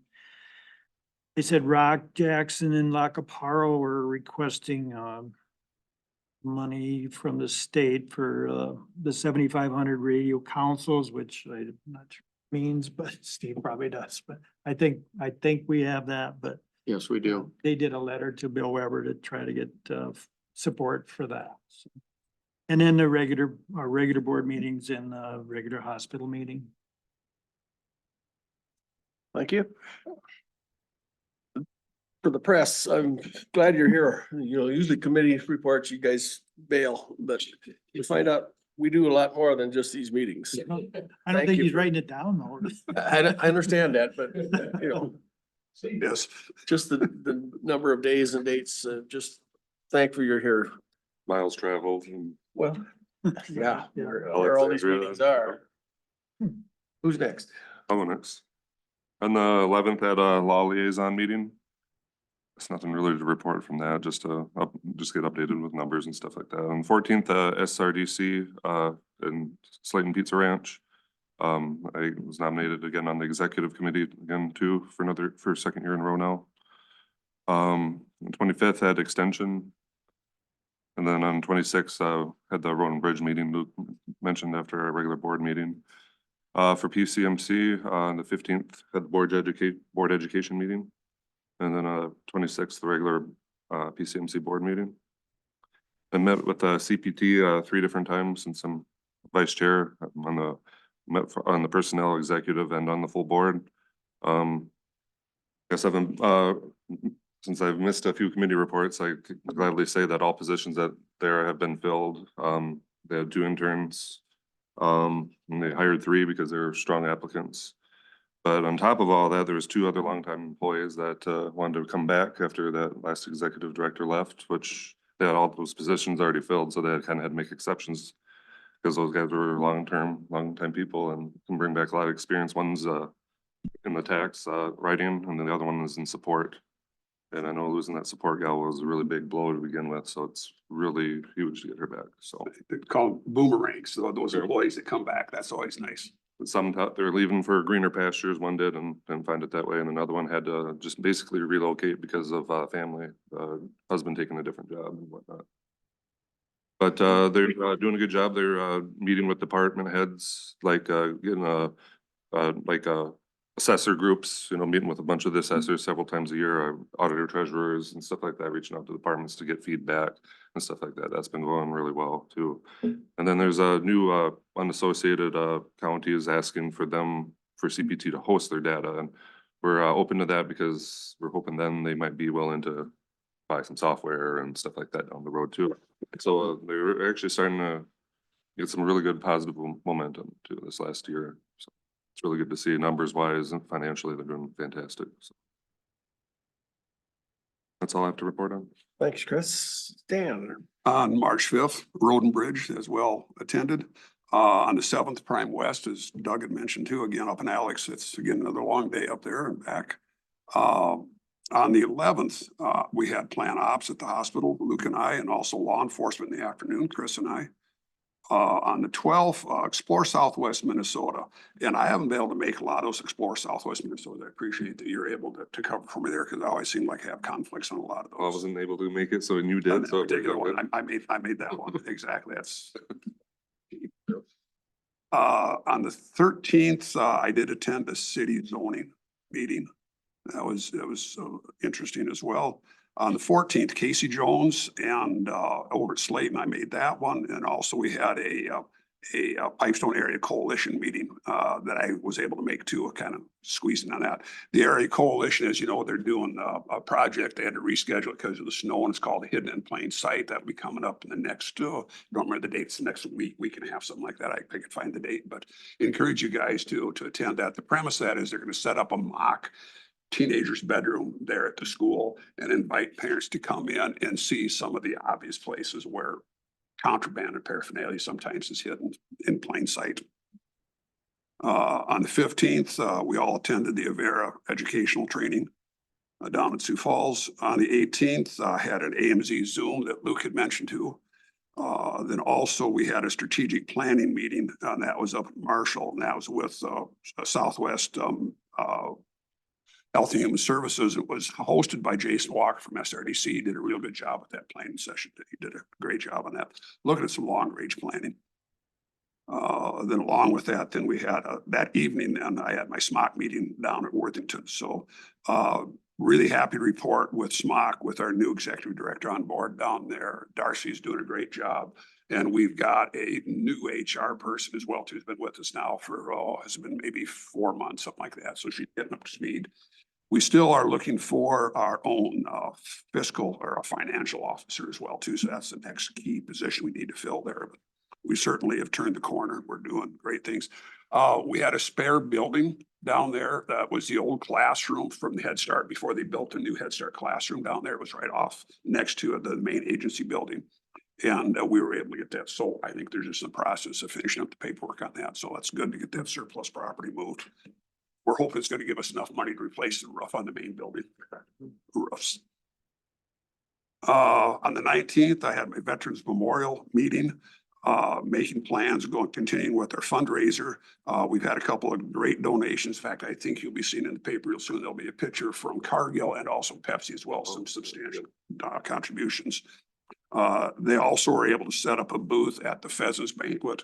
S3: they said Rock, Jackson and Lacaparo were requesting money from the state for the 7,500 radio councils, which I'm not sure what it means, but Steve probably does. But I think we have that, but
S7: Yes, we do.
S3: they did a letter to Bill Weber to try to get support for that. So. And then our regular board meetings and regular hospital meeting.
S1: Thank you. For the press, I'm glad you're here. You know, usually committee reports, you guys bail, but you find out we do a lot more than just these meetings.
S3: I don't
S1: Thank
S3: think
S1: you
S3: he's
S1: for-
S3: writing it down though.
S1: I understand that, but you know,
S5: Yes.
S1: just the number of days and dates, just thankful you're here.
S2: Miles traveled and
S1: Well, yeah,
S3: Yeah.
S1: where all these meetings are. Who's next?
S2: I'll go next. On the 11th at a law liaison meeting. It's nothing really to report from that, just to just get updated with numbers and stuff like that. On 14th, SRDC in Slayton Pizza Ranch. I was nominated again on the executive committee again too for a second year in a row now. 25th had extension. And then on 26th, had the Road and Bridge meeting Luke mentioned after our regular board meeting. For PCMC, on the 15th, had the board education meeting. And then 26th, the regular PCMC board meeting. I met with the CPT 3 different times since I'm vice chair on the personnel executive and on the full board. Guess since I've missed a few committee reports, I could gladly say that all positions that there have been filled. They had 2 interns. And they hired 3 because they were strong applicants. But on top of all that, there was 2 other longtime employees that wanted to come back after that last executive director left, which they had all those positions already filled, so they had kind of had to make exceptions because those guys were long-time people and can bring back a lot of experience. One's in the tax writing, and then the other one is in support. And I know losing that support gal was a really big blow to begin with, so it's really huge to get her back. So
S5: They call them boomerangs. So those employees that come back, that's always nice.
S2: but some they're leaving for greener pastures. One did and find it that way, and another one had to just basically relocate because of family, husband taking a different job and whatnot. But they're doing a good job. They're meeting with department heads, like getting assessor groups, you know, meeting with a bunch of the assessors several times a year, auditor treasurers and stuff like that, reaching out to departments to get feedback and stuff like that. That's been going really well too. And then there's a new unassociated county is asking for CPT to host their data, and we're open to that because we're hoping then they might be willing to buy some software and stuff like that down the road too. So they're actually starting to get some really good positive momentum too this last year. So it's really good to see numbers wise and financially they're doing fantastic. So that's all I have to report on.
S1: Thanks, Chris. Dan.
S5: On March 5th, Road and Bridge as well attended. On the 7th, Prime West, as Doug had mentioned too, again up in Alex. It's again another long day up there and back. On the 11th, we had plan ops at the hospital, Luke and I, and also law enforcement in the afternoon, Chris and I. On the 12th, Explore Southwest Minnesota. And I haven't been able to make a lot of those Explore Southwest Minnesota. I appreciate that you're able to cover for me there because I always seem like I have conflicts on a lot of those.
S2: I wasn't able to make it, so you
S5: On
S2: did.
S5: that
S2: So
S5: particular one, I made that one, exactly, that's. On the 13th, I did attend the city zoning meeting. That was interesting as well. On the fourteenth, Casey Jones and over at Slayton, I made that one. And also we had a Pipestone Area Coalition meeting that I was able to make too, kind of squeezing on that. The Area Coalition, as you know, they're doing a project. They had to reschedule it because of the snow, and it's called Hidden in Plain Sight. That'll be coming up in the next, don't remember the dates, next week and a half, something like that. I could find the date, but encourage you guys to attend that. The premise of that is they're going to set up a mock teenager's bedroom there at the school and invite parents to come in and see some of the obvious places where contraband and paraphernalia sometimes is hidden in plain sight. On the 15th, we all attended the Avera educational training down in Sioux Falls. On the 18th, I had an AMZ Zoom that Luke had mentioned too. Then also we had a strategic planning meeting, and that was up in Marshall, and that was with Southwest Health and Human Services. It was hosted by Jason Walker from SRDC. He did a real good job with that planning session. He did a great job on that, looking at some long range planning. Then along with that, then we had that evening, and I had my SMOC meeting down at Worthington. So really happy to report with SMOC, with our new executive director on board down there. Darcy's doing a great job. And we've got a new HR person as well, too, who's been with us now for, has been maybe 4 months, something like that. So she's getting up to speed. We still are looking for our own fiscal or a financial officer as well, too. So that's the next key position we need to fill there. But we certainly have turned the corner. We're doing great things. We had a spare building down there. That was the old classroom from the Head Start before they built a new Head Start classroom down there. It was right off next to the main agency building. And we were able to get that sold. I think there's just a process of finishing up the paperwork on that. So that's good to get that surplus property moved. We're hoping it's going to give us enough money to replace the roof on the main building roofs. On the 19th, I had my Veterans Memorial meeting, making plans, continuing with our fundraiser. We've had a couple of great donations. In fact, I think you'll be seeing in the paper real soon. There'll be a picture from Cargill and also Pepsi as well, some substantial contributions. They also were able to set up a booth at the Pheasants Banquet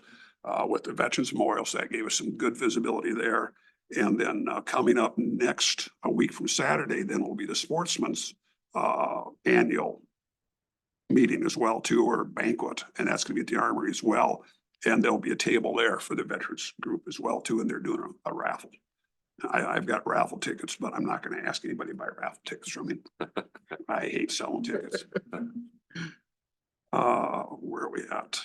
S5: with the Veterans Memorial, so that gave us some good visibility there. And then coming up next, a week from Saturday, then will be the Sportsman's annual meeting as well, too, or banquet, and that's going to be at the Armory as well. And there'll be a table there for the veterans group as well, too, and they're doing a raffle. I've got raffle tickets, but I'm not going to ask anybody to buy raffle tickets from me. I hate selling tickets. Where are we at?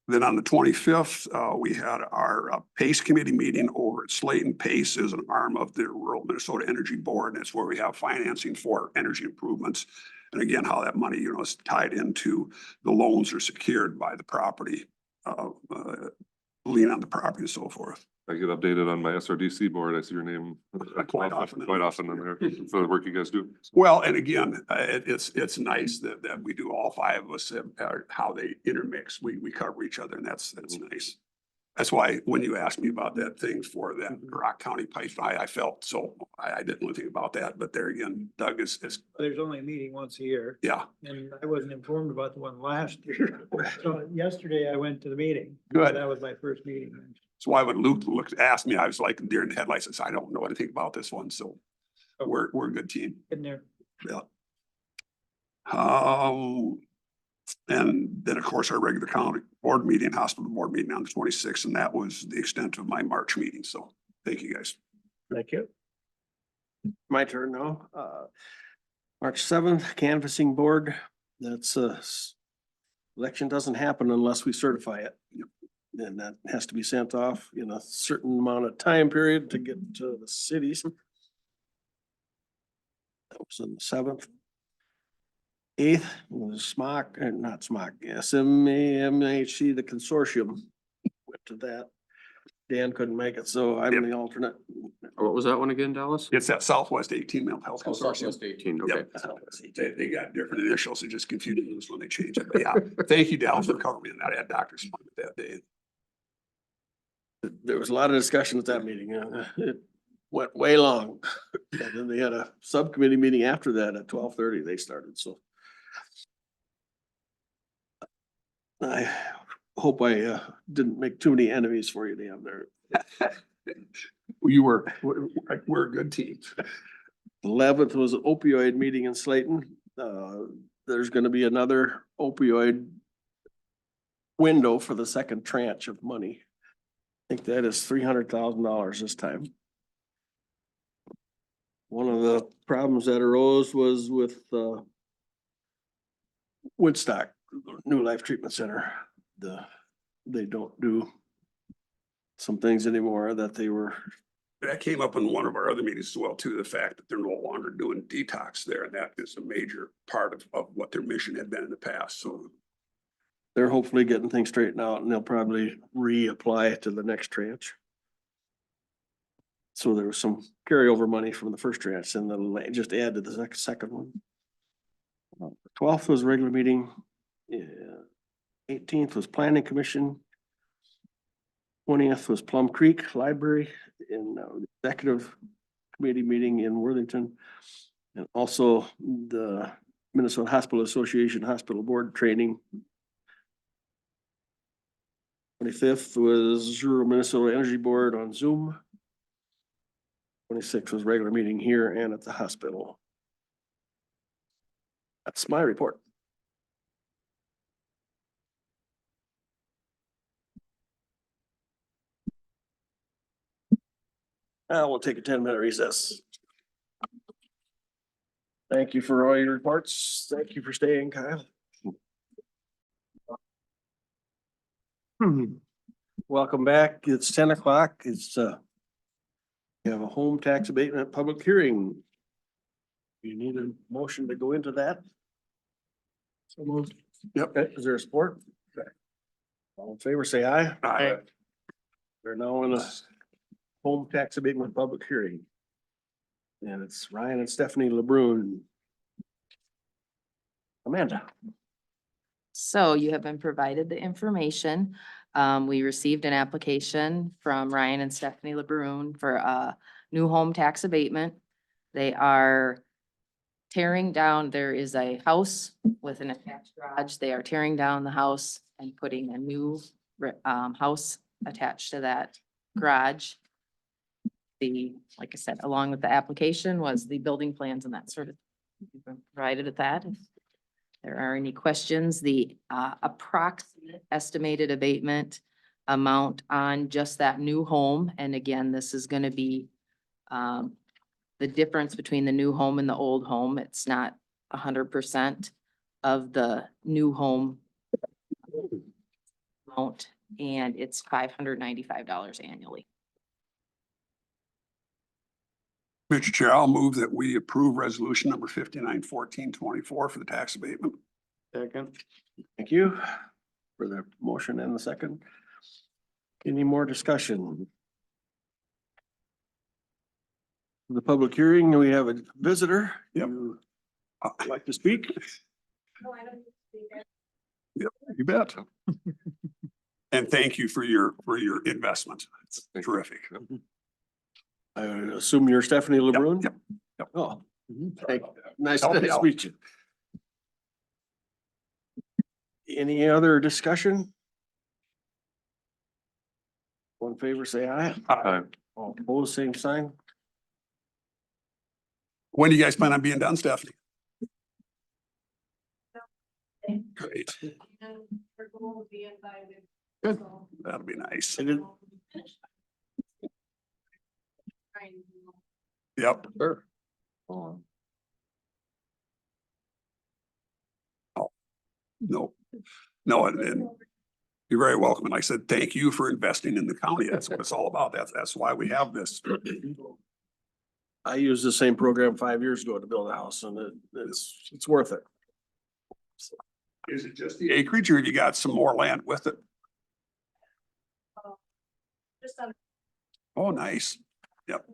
S5: Then on the 25th, we had our PACE committee meeting over at Slayton. PACE is an arm of the Rural Minnesota Energy Board, and it's where we have financing for energy improvements. And again, how that money, is tied into the loans are secured by the property, lien on the property and so forth.
S2: I get updated on my SRDC board. I see your name
S5: Quite often.
S2: in there for the work you guys do.
S5: Well, and again, it's nice that we do, all five of us, how they intermix. We cover each other, and that's nice. That's why when you asked me about that thing for that Rock County Pipestone, I felt so, I didn't know anything about that, but there again, Doug is,
S3: There's only a meeting once a year,
S5: yeah,
S3: and I wasn't informed about the one last year. So yesterday I went to the meeting.
S5: Good.
S3: That was my first meeting.
S5: that's why when Luke asked me, I was like deer in the headlights. I said, I don't know anything about this one, so we're a good team.
S3: In there.
S5: Yeah. And then, of course, our regular county board meeting, hospital board meeting on the 26th, and that was the extent of my March meeting. So thank you, guys.
S1: Thank you. My turn now. March 7th, canvassing board. That's election doesn't happen unless we certify it. And that has to be sent off in a certain amount of time period to get to the cities. That was on the 7th. 8th was SMOC, or not SMOC, SMAMHC, the consortium. Went to that. Dan couldn't make it, so I'm the alternate.
S7: What was that one again, Dallas?
S5: It's that Southwest 18 Mental Health
S7: Oh,
S5: Consortium.
S7: Southwest 18, okay.
S5: Yep. They got different initials. It just confused us when they changed it. But yeah, thank you, Dallas, for covering me on that. I had doctor's appointment that day.
S1: There was a lot of discussion at that meeting. It went way long. And then they had a subcommittee meeting after that at 12:30 they started, so. hope I didn't make too many enemies for you down there.
S5: We're a good team.
S1: 11th was an opioid meeting in Slayton. There's gonna be another opioid window for the second tranche of money. I think that is $300,000 this time. One of the problems that arose was with Woodstock, New Life Treatment Center. They don't do some things anymore that they were.
S5: That came up in one of our other meetings as well, too, the fact that they're no longer doing detox there, and that is a major part of what their mission had been in the past, so.
S1: They're hopefully getting things straightened out and they'll probably reapply to the next tranche. So there was some carryover money from the first tranche and then just add to the second one. 12th was a regular meeting. 18th was planning commission. 20th was Plum Creek Library in executive committee meeting in Worthington. And also the Minnesota Hospital Association Hospital Board training. 25th was Rural Minnesota Energy Board on Zoom. 26th was regular meeting here and at the hospital. That's my report. Now we'll take a 10-minute recess. Thank you for all your reports. Thank you for staying, Kyle. Welcome back. It's 10 o'clock. It's we have a home tax abatement public hearing. You need a motion to go into that? So moved. Yep. Is there a support? Okay. All in favor, say aye.
S5: Aye.
S1: We're now in a home tax abatement public hearing. And it's Ryan and Stephanie LeBrun. Amanda.
S9: So you have been provided the information. We received an application from Ryan and Stephanie LeBrun for a new home tax abatement. They are tearing down, there is a house with an attached garage. They are tearing down the house and putting a new house attached to that garage. Like I said, along with the application was the building plans and that sort of, you've been provided at that. If there are any questions, the approximate estimated abatement amount on just that new home, and again, this is gonna be the difference between the new home and the old home. It's not 100% of the new home amount, and it's $595 annually.
S5: Mr. Chair, I'll move that we approve resolution number 591424 for the tax abatement.
S4: Second.
S1: Thank you for the motion and the second. Any more discussion? The public hearing, we have a visitor.
S5: Yep.
S1: You like to speak?
S5: Yep, you bet. And thank you for your investment. It's terrific.
S1: I assume you're Stephanie LeBrun?
S5: Yep.
S1: Oh, thank you. Nice
S5: Help me
S1: to
S5: out.
S1: meet you. Any other discussion? All in favor, say aye.
S2: Aye.
S1: All opposed, same sign.
S5: When do you guys plan on being done, Stephanie? Great.
S9: Good.
S5: That'll be nice.
S1: And it-
S5: Yep.
S1: Sure.
S5: No, and you're very welcome. And I said, thank you for investing in the county. That's what it's all about. That's why we have this.
S1: I used the same program 5 years ago to build a house and it's worth it.
S5: Is it just the acreage or you got some more land with it? Oh, nice. Yep.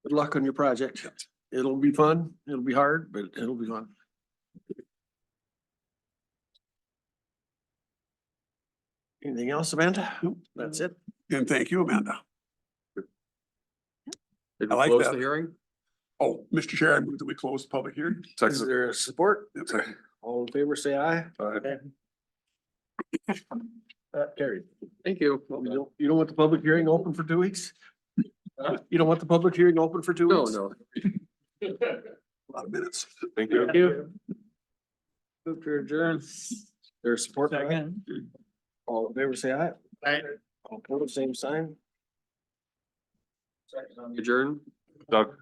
S1: Good luck on your project. It'll be fun. It'll be hard, but it'll be fun. Anything else, Amanda?
S5: Nope.
S1: That's it.
S5: And thank you, Amanda.
S7: Did
S5: I
S7: we
S5: like
S7: close
S5: that.
S7: the hearing?
S5: Oh, Mr. Chair, I move that we close the public hearing.
S1: Is there support?
S5: Yep.
S1: All in favor, say aye.
S2: Aye.
S1: Carried.
S7: Thank you.
S1: You don't want the public hearing open for 2 weeks? You don't want the public hearing open for 2
S7: No,
S1: weeks?
S7: no.
S5: A lot of minutes.
S2: Thank you.
S1: Thank you.
S4: Move to adjourn.
S1: There's support. for that?
S3: Second.
S1: All in favor, say aye.
S4: Aye.
S1: All opposed, same sign.
S7: Adjourn.
S2: Doug,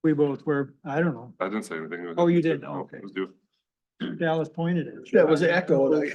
S3: We both were, I don't know.
S2: I didn't say anything. It was-
S3: Oh, you did?
S2: Oh,
S3: Okay.
S2: it was due.
S3: Dallas pointed it.
S1: That was echoed.